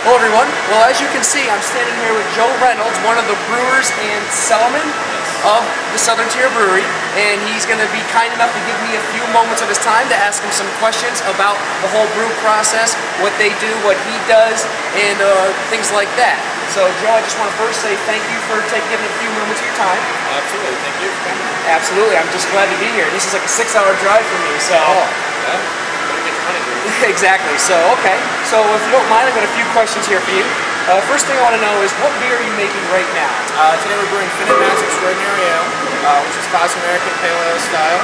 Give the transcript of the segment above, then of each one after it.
Hello everyone. Well, as you can see, I'm standing here with Joe Reynolds, one of the brewers and cellarman of the Southern Tier Brewery, and he's going to be kind enough to give me a few moments of his time to ask him some questions about the whole brew process, what they do, what he does, and things like that. So, Joe, I just want to first say thank you for giving a few moments of your time. Absolutely. Thank you for coming. Absolutely. I'm just glad to be here. This is like a 6-hour drive for me, so... Oh, yeah. Better get your money, dude. Exactly. So, okay. So, if you don't mind, I've got a few questions here for you. First thing I want to know is, what beer are you making right now? Today we're brewing N.Y Extraordinary Ale, which is classic American pale ale style.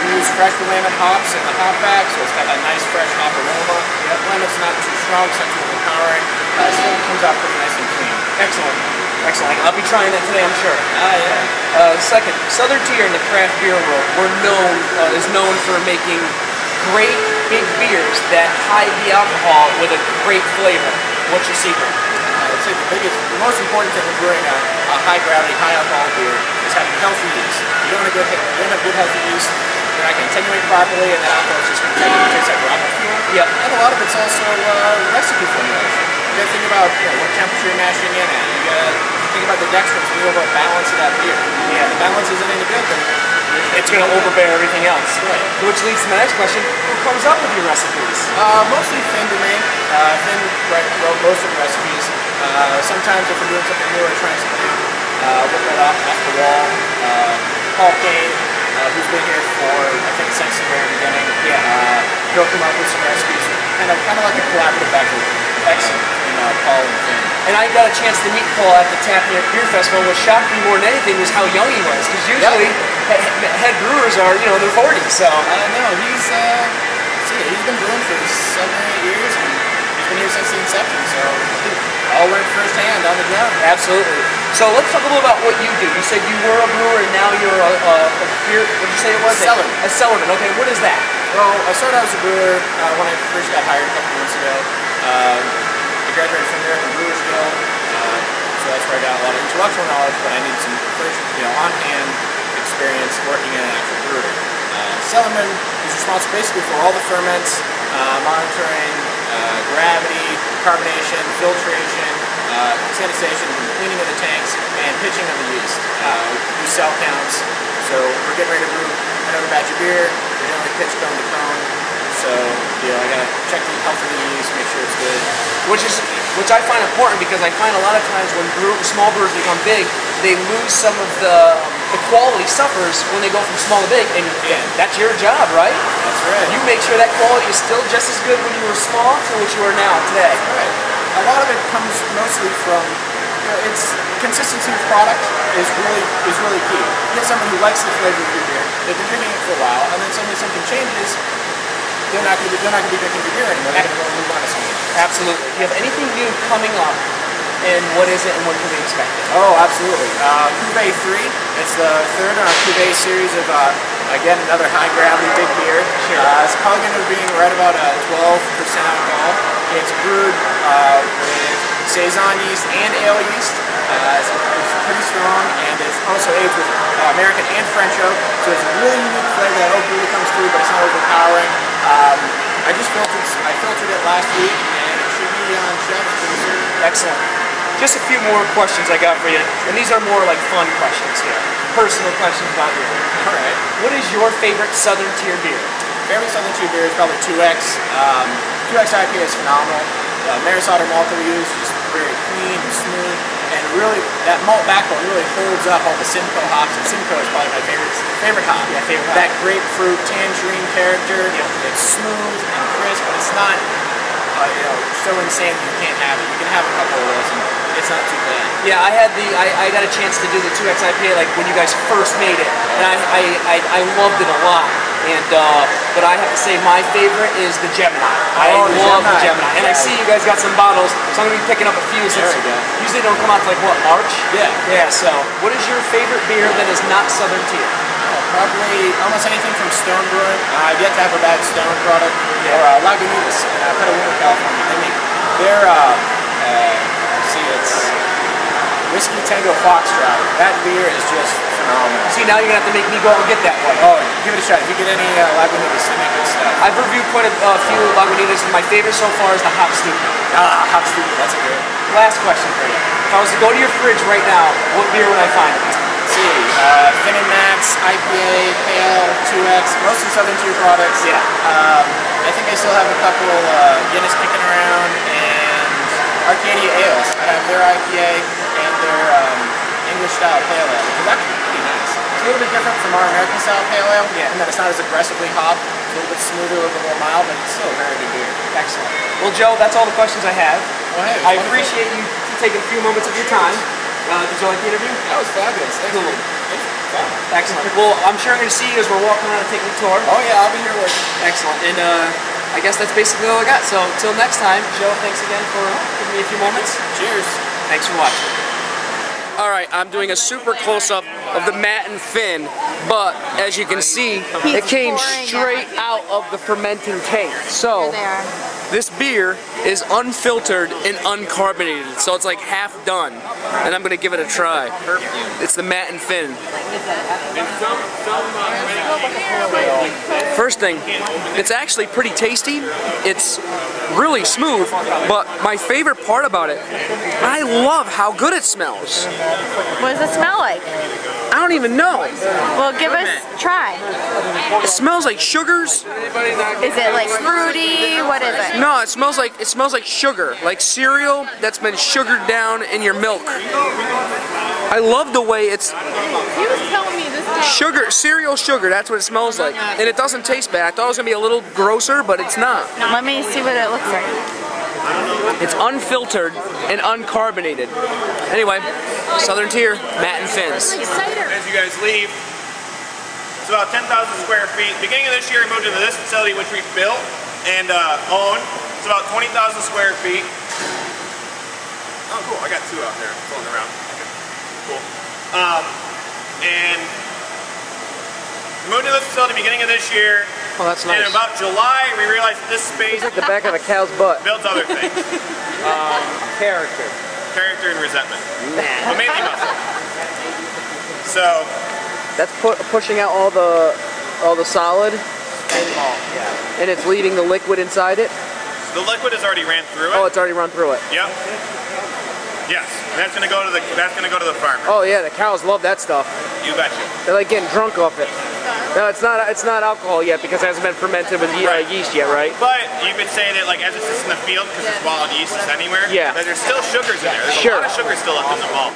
We use fresh Willamette hops in the hop bag, so it's got that nice fresh hop aroma. The Willamette's not too strong, it's not too overpowering. Still comes out pretty nice and clean. Excellent. Excellent. I'll be trying that today, I'm sure. Yeah. Second, Southern Tier in the craft beer world, is known for making great big beers that hide the alcohol with a great flavor. What's your secret? I'd say the most important thing in brewing a high gravity, high alcohol beer is having healthy yeast. You don't have good healthy yeast, you're not going to attenuate properly, and that alcohol is just going to taste like rocket fuel. Yep. And a lot of it's also recipe formulation. You got to think about what temperature you're mashing in at. You got to think about the dextrose and the overall balance of that beer. Yeah. If the balance isn't any good, then it's going to overbear everything else. Right. Which leads to my next question. Who comes up with your recipes? Mostly Finn to make. Finn wrote most of the recipes. Sometimes if we're doing something new or trying something new, we'll get off the wall. Paul Kane, who's been here for, I think, since the very beginning. He'll come up with some recipes. Kind of like a collaborative effort. Excellent. Between Paul and Finn. And I got a chance to meet Paul at the Tap Beer Festival. What shocked me more than anything was how young he was. Because usually head brewers are, in their 40s. So no, he's been brewing for 7 or 8 years, and he's been here since the inception. So I'll learn firsthand on the job. Absolutely. So let's talk a little about what you do. You said you were a brewer, and now you're a beer. What did you say it was? Cellarman. A cellarman. Okay, what is that? Well, I started out as a brewer when I first got hired a couple months ago. I graduated from the American Brewers Guild, so that's where I got a lot of intellectual knowledge, but I needed some first, on-hand experience working in an actual brewery. Cellarman is responsible basically for all the ferments, monitoring gravity, carbonation, filtration, sanitization, cleaning of the tanks, and pitching of the yeast. We do cell counts, so we're getting ready to brew another batch of beer. We generally pitch cone to cone. So, I gotta check the health of the yeast, make sure it's good. Which I find important, because I find a lot of times when small brewers become big, they lose some of the quality suffers when they go from small to big, and that's your job, right? That's right. You make sure that quality is still just as good when you were small to what you are now today. That's right. A lot of it comes mostly from, it's consistency of product is really key. You get someone who likes the flavor of your beer, they've been drinking it for a while, and then suddenly something changes. They're not going to be drinking your beer anymore. They're going to go and move on to something else. Absolutely. Do you have anything new coming up, and what is it, and what can we expect? Oh, absolutely. Cuvée 3. It's the third in our Cuvée series of, again, another high gravity big beer. Sure. It's probably going to be right about 12% alcohol. It's brewed with Saison yeast and ale yeast. It's pretty strong, and it's also aged with American and French oak, so it's a really unique flavor. That oak really comes through, but it's not overpowering. I filtered it last week, and it should be on shelves pretty soon. Excellent. Just a few more questions I got for you, and these are more like fun questions here. Personal questions about you. All right. What is your favorite Southern Tier beer? Favorite Southern Tier beer is probably 2X. 2X IPA is phenomenal. Maris Otter malt that we use is just very clean and smooth, and really that malt backbone really holds up all the Simcoe hops. And Simcoe is probably my favorite hop. Yeah, favorite hop. That grapefruit tangerine character. It's smooth and crisp, but it's not so insane that you can't have it. You can have a couple of those, and it's not too bad. Yeah, I got a chance to do the 2X IPA like when you guys first made it, and I loved it a lot. And but I have to say my favorite is the Gemini. I love the Gemini. And I see you guys got some bottles, so I'm gonna be picking up a few. Since usually they don't come out to like what, March? Yeah. Yeah. So what is your favorite beer that is not Southern Tier? Probably almost anything from Stone Brewing. I've yet to have a bad Stone product. Or Lagunitas in Petaluma, California. They make their it's Whiskey Tango Foxtrot. That beer is just phenomenal. See, now you're gonna have to make me go and get that one. Oh, give it a shot. If you get any Lagunitas, they make good stuff. I've reviewed quite a few Lagunitas, and my favorite so far is the Hop Stupid. Ah, Hop Stupid, that's a good. Last question for you. If I was to go to your fridge right now, what beer would I find? Let's see, Finn and Max, IPA, Pale, 2X, mostly Southern Tier products. Yeah. I think I still have a couple Guinness kicking around, and Arcadia Ales. I have their IPA and their English style Pale Ale, which is actually pretty nice. It's a little bit different from our American style Pale Ale, in that it's not as aggressively hopped, it's a little bit smoother, a little bit more mild, but it's still a very good beer. Excellent. Well, Joe, that's all the questions I have. Well, hey, I appreciate you taking a few moments of your time. Did you like the interview? That was fabulous. Thanks. Cool. Fun. Excellent. Well, I'm sure I'm going to see you as we're walking around and taking a tour. Oh yeah, I'll be here working. Excellent. And I guess that's basically all I got. So, till next time, Joe, thanks again for giving me a few moments. Cheers. Thanks for watching. Alright, I'm doing a super close-up of the Matt and Finn, but as you can see, it came straight out of the fermenting tank. So, this beer is unfiltered and uncarbonated, so it's like half done. And I'm going to give it a try. It's the Matt and Finn. First thing, it's actually pretty tasty. It's really smooth, but my favorite part about it, I love how good it smells. What does it smell like? I don't even know. Well, give us a try. It smells like sugars. Is it like fruity? What is it? No, it smells like sugar, like cereal that's been sugared down in your milk. I love the way it's He was telling me this sugar, cereal sugar. That's what it smells like, and it doesn't taste bad. I thought it was gonna be a little grosser, but it's not. Let me see what it looks like. It's unfiltered and uncarbonated. Anyway, Southern Tier, Matt and Finn's. As you guys leave, it's about 10,000 square feet. Beginning of this year, we moved into this facility, which we built and own. It's about 20,000 square feet. Oh, cool. I got two out there floating around. Okay. Cool. And we moved into this facility beginning of this year. Oh, that's nice. And about July, we realized that this space It's like the back of a cow's butt. builds other things. Character. Character and resentment. Nah. But mainly muscle. So, That's pushing out all the solid, and it's leaving the liquid inside it. the liquid has already ran through it. Oh, it's already run through it. Yep. Yes, and that's gonna go to the farmer. Oh yeah, the cows love that stuff. You betcha. They're like getting drunk off it. No, it's not alcohol yet because it hasn't been fermented with yeast yet, right? But you could say that like as it sits in the field, because it's wild yeast anywhere, Yeah. that there's still sugars in there. There's Sure. a lot of sugar still left in the malt.